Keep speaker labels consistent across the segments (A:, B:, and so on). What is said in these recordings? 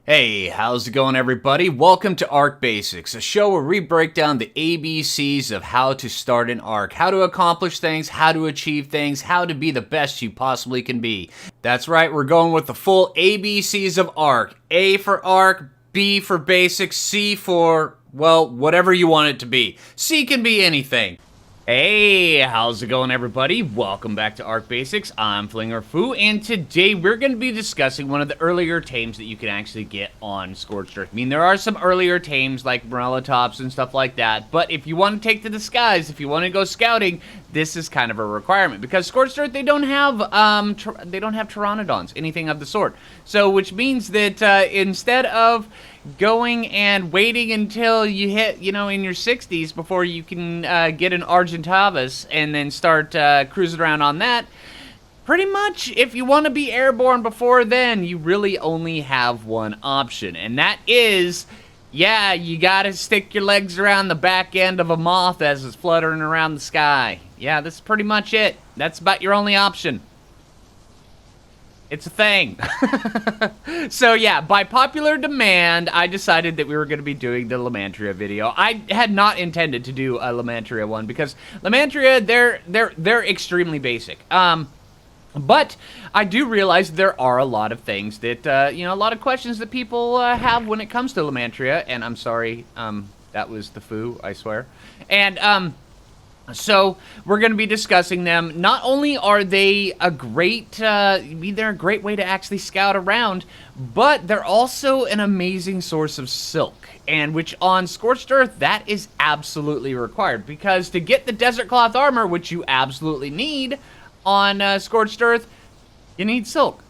A: Hey, how's it going everybody? Welcome to Arc Basics, a show where we break down the ABCs of how to start an arc, how to accomplish things, how to achieve things, how to be the best you possibly can be. That's right, we're going with the full ABCs of arc. A for arc, B for basic, C for, well, whatever you want it to be. C can be anything. Hey, how's it going everybody? Welcome back to Arc Basics. I'm Phlinger Phoo, and today we're going to be discussing one of the earlier tames that you can actually get on Scorched Earth. I mean, there are some earlier tames like Morellatops and stuff like that, but if you want to take to the skies, if you want to go scouting, this is kind of a requirement because Scorched Earth, they don't have pteranodons, anything of the sort. So, which means that instead of going and waiting until you hit, in your 60s before you can get an Argentavis and then start cruising around on that. Pretty much, if you want to be airborne before then, you really only have one option, and that is, you gotta stick your legs around the back end of a moth as it's fluttering around the sky. Yeah, that's pretty much it. That's about your only option. It's a thing. So yeah, by popular demand, I decided that we were going to be doing the Lymantria video. I had not intended to do a Lymantria one because Lymantria, they're extremely basic. But I do realize there are a lot of things that, a lot of questions that people have when it comes to Lymantria. And I'm sorry, that was the foo, I swear. And, so we're going to be discussing them. Not only are they a great, they're a great way to actually scout around, but they're also an amazing source of silk. And which on Scorched Earth, that is absolutely required. Because to get the Desert Cloth Armor, which you absolutely need on Scorched Earth, you need silk.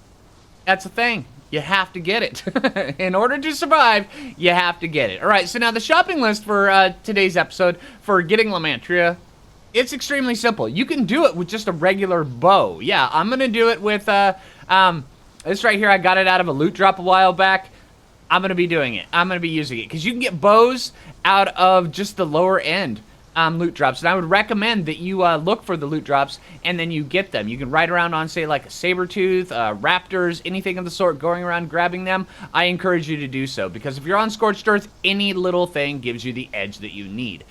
A: That's a thing. You have to get it. In order to survive, you have to get it. Alright, so now the shopping list for today's episode for getting Lymantria, it's extremely simple. You can do it with just a regular bow. Yeah, I'm going to do it with, this right here, I got it out of a loot drop a while back. I'm going to be doing it. I'm going to be using it. Because you can get bows out of just the lower end loot drops. And I would recommend that you look for the loot drops and then you get them. You can ride around on, say, like a saber-tooth, raptors, anything of the sort, going around grabbing them. I encourage you to do so. Because if you're on Scorched Earth, any little thing gives you the edge that you need.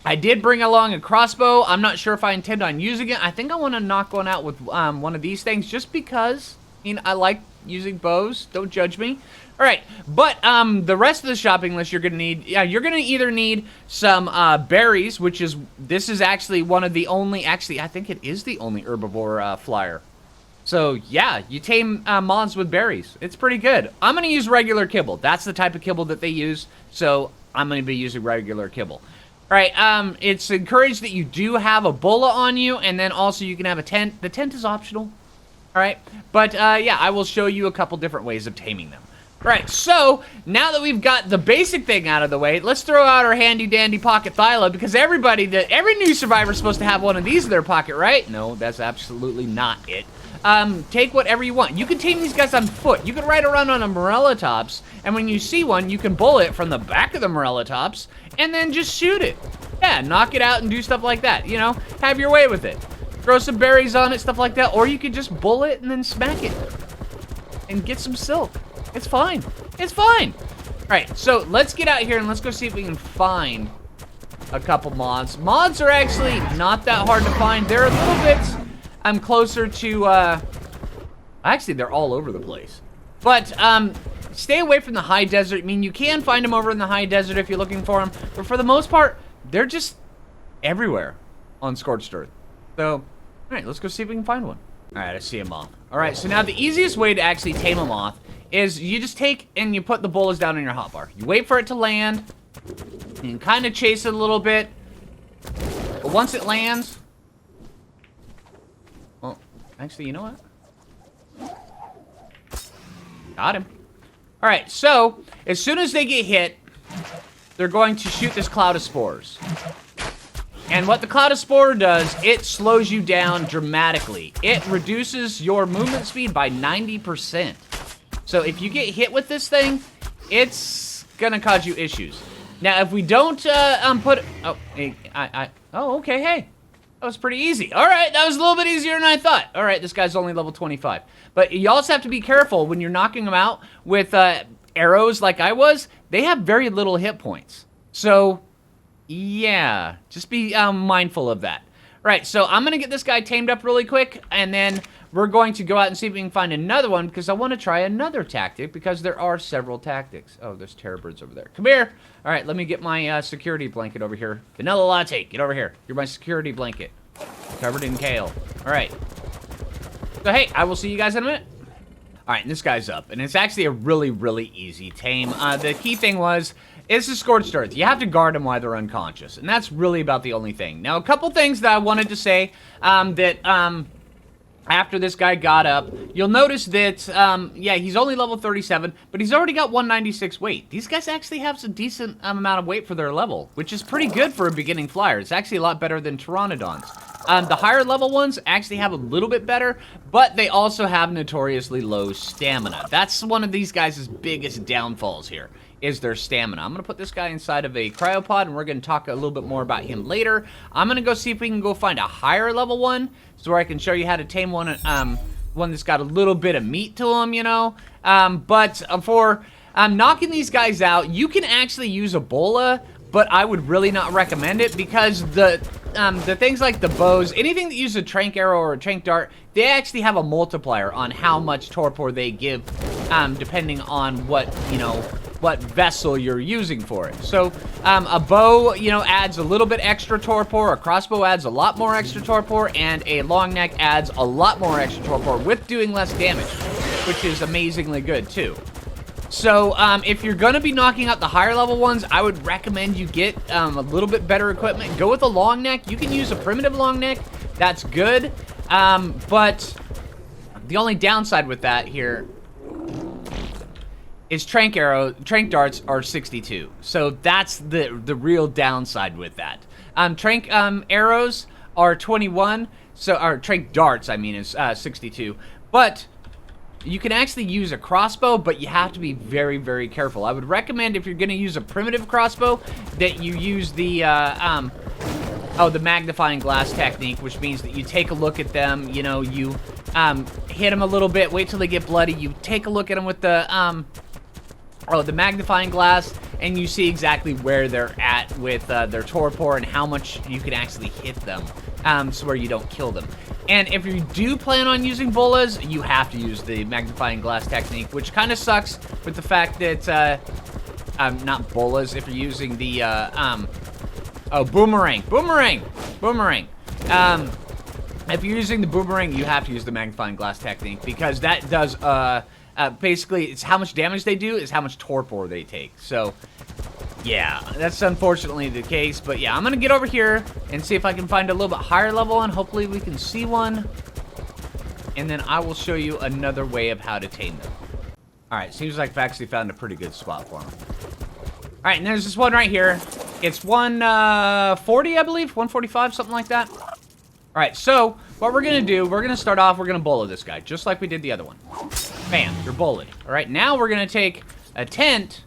A: I did bring along a crossbow. I'm not sure if I intend on using it. I think I want to knock one out with one of these things just because, I like using bows. Don't judge me. All right, but the rest of the shopping list you're going to need, you're going to either need some berries, this is actually one of the only, actually, I think it is the only herbivore flyer. So, yeah, you tame moths with berries. It's pretty good. I'm going to use regular kibble. That's the type of kibble that they use, so I'm going to be using regular kibble. Alright, it's encouraged that you do have a bola on you, and then also you can have a tent. The tent is optional, alright? But, yeah, I will show you a couple different ways of taming them. Alright, so, now that we've got the basic thing out of the way, let's throw out our handy-dandy pocket thyla, because every new survivor is supposed to have one of these in their pocket, right? No, that's absolutely not it. Take whatever you want. You can tame these guys on foot. You can ride around on a Morellatops, and when you see one, you can bull it from the back of the Morellatops, and then just shoot it. Yeah, knock it out and do stuff like that, have your way with it. Throw some berries on it, stuff like that, or you could just bull it and then smack it. And get some silk. It's fine. It's fine. Alright, so let's get out here and let's go see if we can find a couple moths. Moths are actually not that hard to find. They're a little bit... I'm closer to, actually, they're all over the place. But, stay away from the high desert. I mean, you can find them over in the high desert if you're looking for them. But for the most part, they're just everywhere on Scorched Earth. So, alright, let's go see if we can find one. Alright, I see a moth. Alright, so now the easiest way to actually tame a moth is you just take and you put the bolas down in your hotbar. You wait for it to land. And kind of chase it a little bit. But once it lands... Actually, you know what? Got him. Alright, so, as soon as they get hit, they're going to shoot this cloud of spores. And what the cloud of spore does, it slows you down dramatically. It reduces your movement speed by 90%. So if you get hit with this thing, it's gonna cause you issues. Now, if we don't put... Oh, hey, oh, okay, hey. That was pretty easy. All right, that was a little bit easier than I thought. All right, this guy's only level 25. But you also have to be careful when you're knocking them out with arrows like I was. They have very little hit points. So, yeah, just be mindful of that. All right, so I'm going to get this guy tamed up really quick, and then we're going to go out and see if we can find another one, because I want to try another tactic, because there are several tactics. Oh, there's terror birds over there. Come here. All right, let me get my security blanket over here. Vanilla Latte, get over here. You're my security blanket. Covered in kale. All right. So, hey, I will see you guys in a minute. All right, and this guy's up, and it's actually a really, really easy tame. The key thing was, it's a Scorched Earth. You have to guard them while they're unconscious, and that's really about the only thing. Now, a couple things that I wanted to say after this guy got up, you'll notice that, yeah, he's only level 37, but he's already got 196 weight. These guys actually have some decent amount of weight for their level, which is pretty good for a beginning flyer. It's actually a lot better than Pteranodons. The higher level ones actually have a little bit better, but they also have notoriously low stamina. That's one of these guys' biggest downfalls here, is their stamina. I'm going to put this guy inside of a cryopod, and we're going to talk a little bit more about him later. I'm going to go see if we can go find a higher level one, so where I can show you how to tame one, one that's got a little bit of meat to him, you know. But for knocking these guys out, you can actually use Ebola, but I would really not recommend it, because the things like the bows, anything that uses a trank arrow or a trank dart, they actually have a multiplier on how much torpor they give, depending on what, you know, what vessel you're using for it. So, a bow, you know, adds a little bit extra torpor, a crossbow adds a lot more extra torpor, and a long neck adds a lot more extra torpor with doing less damage, which is amazingly good, too. So, if you're going to be knocking out the higher level ones, I would recommend you get a little bit better equipment. Go with a long neck. You can use a primitive long neck. That's good. But the only downside with that here is trank darts are 62. So that's the real downside with that. Trank arrows are 21. So, or trank darts, I mean, is 62. But you can actually use a crossbow, but you have to be very, very careful. I would recommend, if you're going to use a primitive crossbow, that you use the magnifying glass technique, which means that you take a look at them, you know, you hit them a little bit, wait till they get bloody, you take a look at them with the magnifying glass, and you see exactly where they're at with their torpor and how much you can actually hit them, so where you don't kill them. And if you do plan on using bolas, you have to use the magnifying glass technique, which kind of sucks with the fact that, not bolas, if you're using the, boomerang. If you're using the boomerang, you have to use the magnifying glass technique, because that does, basically, it's how much damage they do is how much torpor they take. So, yeah, that's unfortunately the case. But yeah, I'm going to get over here and see if I can find a little bit higher level one. Hopefully we can see one. And then I will show you another way of how to tame them. Alright, seems like I've actually found a pretty good spot for them. Alright, and there's this one right here. It's 140, I believe. 145, something like that. Alright, so what we're going to do, we're going to start off, we're going to bola this guy, just like we did the other one. Bam, you're bullied. Alright, now we're going to take a tent.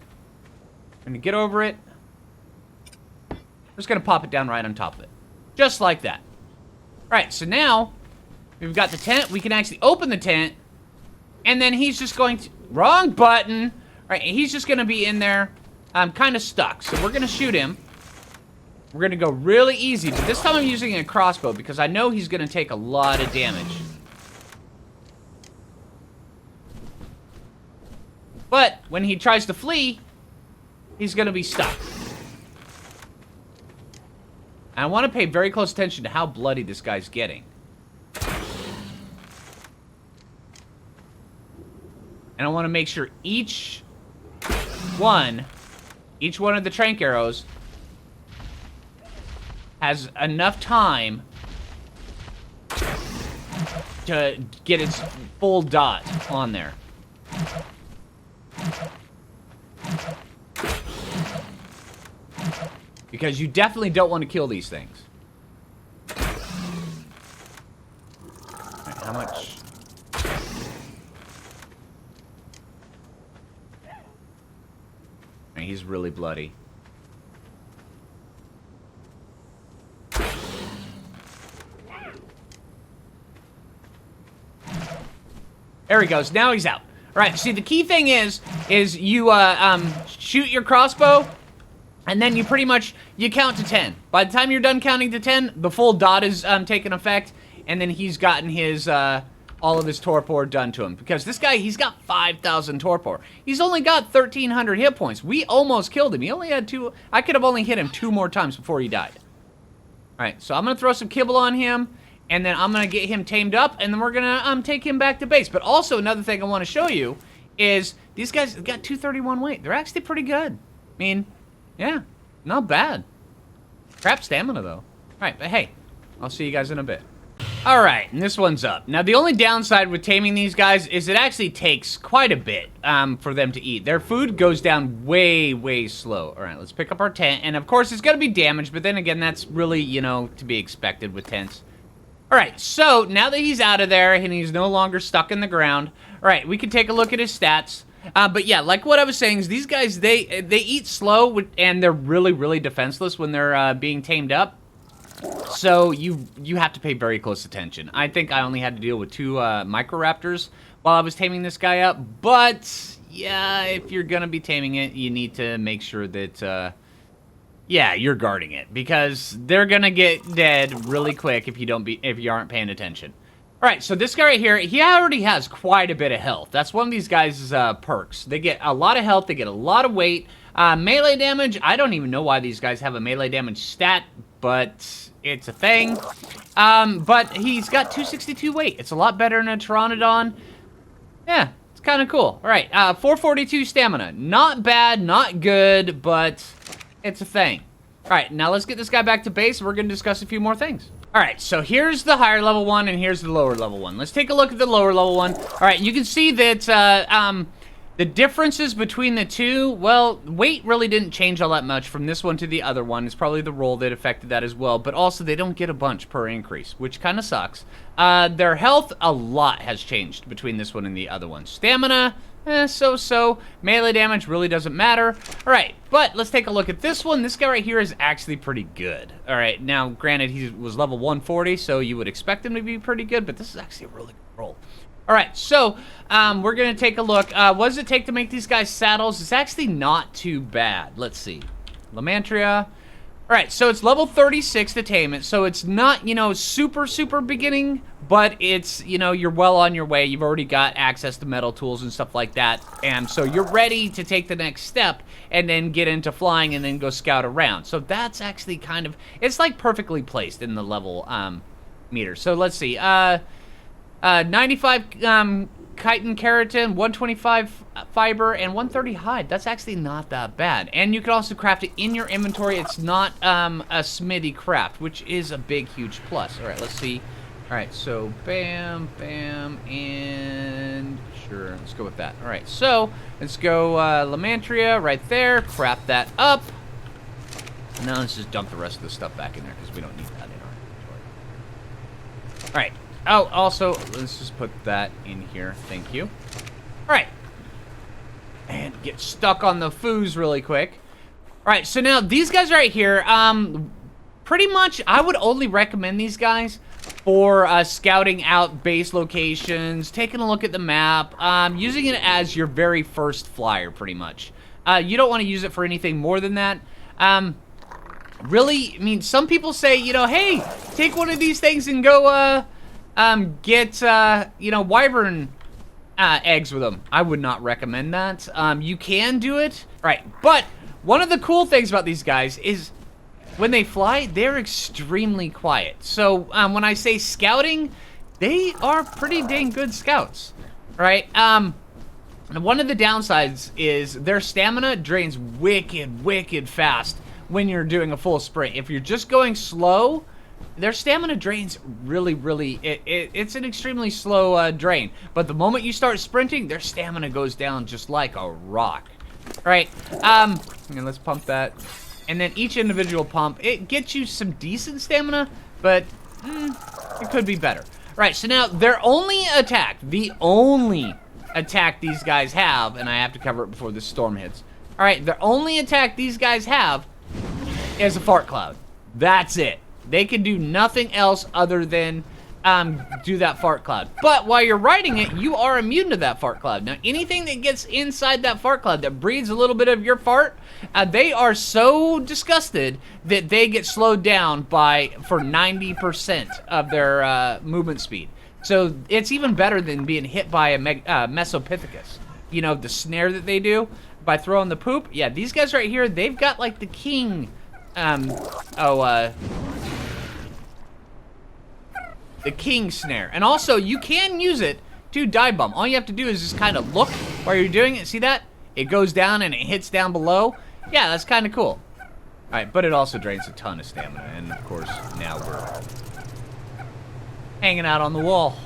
A: I'm going to get over it. We're just going to pop it down right on top of it. Just like that. Alright, so now we've got the tent. We can actually open the tent. And then he's just going to... Wrong button! Alright, he's just going to be in there, kind of stuck. So we're going to shoot him. We're going to go really easy. But this time I'm using a crossbow because I know he's going to take a lot of damage. But when he tries to flee, he's going to be stuck. And I want to pay very close attention to how bloody this guy's getting. And I want to make sure each one of the trank arrows has enough time to get its full dot on there. Because you definitely don't want to kill these things. Right, how much? Right, he's really bloody. There he goes. Now he's out. All right, see, the key thing is you shoot your crossbow, and then you pretty much, you count to 10. By the time you're done counting to 10, the full dot is taking effect, and then he's gotten his, all of his torpor done to him. Because this guy, he's got 5,000 torpor. He's only got 1,300 hit points. We almost killed him. He only had 2, I could have only hit him 2 more times before he died. All right, so I'm going to throw some kibble on him, and then I'm going to get him tamed up, and then we're going to take him back to base. But also, another thing I want to show you is these guys have got 231 weight. They're actually pretty good. I mean, yeah, not bad. Crap stamina, though. All right, but hey, I'll see you guys in a bit. All right, and this one's up. Now, the only downside with taming these guys is it actually takes quite a bit for them to eat. Their food goes down way, way slow. All right, let's pick up our tent. And, of course, it's going to be damaged, but then again, that's really, you know, to be expected with tents. All right, so now that he's out of there and he's no longer stuck in the ground, all right, we can take a look at his stats. But, yeah, like what I was saying is these guys, they eat slow, and they're really, really defenseless when they're being tamed up. So you have to pay very close attention. I think I only had to deal with 2 Microraptors while I was taming this guy up. But, yeah, if you're going to be taming it, you need to make sure that, yeah, you're guarding it. Because they're going to get dead really quick if you aren't paying attention. All right, so this guy right here, he already has quite a bit of health. That's one of these guys' perks. They get a lot of health, they get a lot of weight. Melee damage, I don't even know why these guys have a melee damage stat, but it's a thing. But he's got 262 weight. It's a lot better than a Pteranodon. Yeah, it's kind of cool. All right, 442 stamina. Not bad, not good, but it's a thing. All right, now let's get this guy back to base. We're going to discuss a few more things. All right, so here's the higher level one, and here's the lower level one. Let's take a look at the lower level one. All right, you can see that the differences between the two, well, weight really didn't change all that much from this one to the other one. It's probably the roll that affected that as well, but also they don't get a bunch per increase, which kind of sucks. Their health, a lot has changed between this one and the other one. Stamina, so-so. Melee damage really doesn't matter. All right, but let's take a look at this one. This guy right here is actually pretty good. All right, now, granted, he was level 140, so you would expect him to be pretty good, but this is actually a really good roll. All right, so we're going to take a look. What does it take to make these guys saddles? It's actually not too bad. Let's see. Lymantria. All right, so it's level 36 to tame it, so it's not, you know, super, super beginning, but it's, you know, you're well on your way. You've already got access to metal tools and stuff like that, and so you're ready to take the next step and then get into flying and then go scout around. So that's actually kind of, it's like perfectly placed in the level meter. So let's see. 95 chitin keratin, 125 fiber, and 130 hide. That's actually not that bad. And you can also craft it in your inventory. It's not a smithy craft, which is a big, huge plus. All right, let's see. All right, so bam, bam, and sure, let's go with that. All right, so let's go Lymantria right there. Craft that up. And now let's just dump the rest of the stuff back in there because we don't need that in our inventory. All right. Oh, also, let's just put that in here. Thank you. All right. And get stuck on the foos really quick. All right, so now these guys right here, pretty much I would only recommend these guys for scouting out base locations, taking a look at the map, using it as your very first flyer, pretty much. You don't want to use it for anything more than that. Really, I mean, some people say, you know, hey, take one of these things and go, get, you know, wyvern eggs with them. I would not recommend that. You can do it, right? But one of the cool things about these guys is when they fly, they're extremely quiet. So when I say scouting, they are pretty dang good scouts, right? One of the downsides is their stamina drains wicked fast when you're doing a full sprint. If you're just going slow, their stamina drains really, it's an extremely slow drain. But the moment you start sprinting, their stamina goes down just like a rock. All right, and let's pump that. And then each individual pump, it gets you some decent stamina, but it could be better. All right, so now their only attack, the only attack these guys have, and I have to cover it before the storm hits. All right, the only attack these guys have is a fart cloud. That's it. They can do nothing else other than do that fart cloud. But while you're riding it, you are immune to that fart cloud. Now, anything that gets inside that fart cloud that breathes a little bit of your fart, they are so disgusted that they get slowed down for 90% of their movement speed. So it's even better than being hit by a Mesopithecus. You know, the snare that they do by throwing the poop. Yeah, these guys right here, they've got like the king, the king snare. And also, you can use it to dive bomb. All you have to do is just kind of look while you're doing it. See that? It goes down and it hits down below. Yeah, that's kind of cool. All right, but it also drains a ton of stamina. And of course, now we're hanging out on the wall.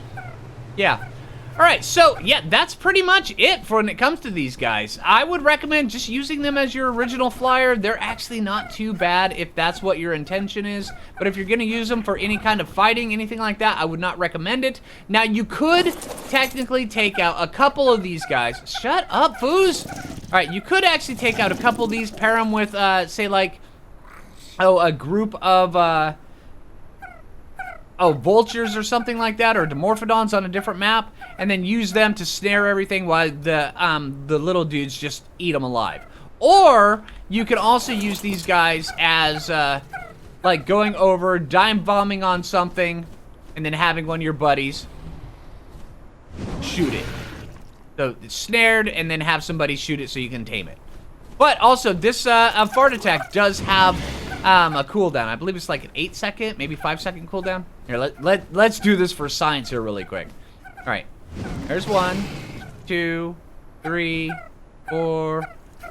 A: Yeah. All right, so yeah, that's pretty much it for when it comes to these guys. I would recommend just using them as your original flyer. They're actually not too bad if that's what your intention is. But if you're gonna use them for any kind of fighting, anything like that, I would not recommend it. Now, you could technically take out a couple of these guys. Shut up, foos! All right, you could actually take out a couple of these, pair them with, say like, a group of, vultures or something like that, or Dimorphodons on a different map, and then use them to snare everything while the little dudes just eat them alive. Or you can also use these guys as like going over, dime bombing on something, and then having one of your buddies shoot it. So it's snared, and then have somebody shoot it so you can tame it. But also, this fart attack does have a cooldown. I believe it's like an 8-second, maybe 5-second cooldown. Here, let's do this for science here really quick. All right, there's 1, 2, 3, 4,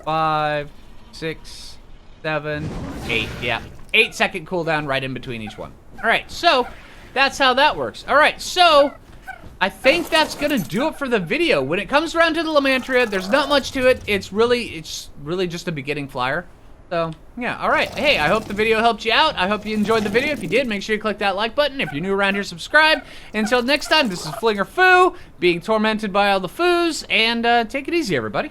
A: 5, 6, 7, 8. Yeah, 8-second cooldown right in between each one. All right, so that's how that works. All right, so I think that's gonna do it for the video. When it comes around to the Lymantria, there's not much to it. It's really just a beginning flyer. So, yeah, all right. Hey, I hope the video helped you out. I hope you enjoyed the video. If you did, make sure you click that like button. If you're new around here, subscribe. Until next time, this is Phlinger Phoo, being tormented by all the foos, and take it easy, everybody.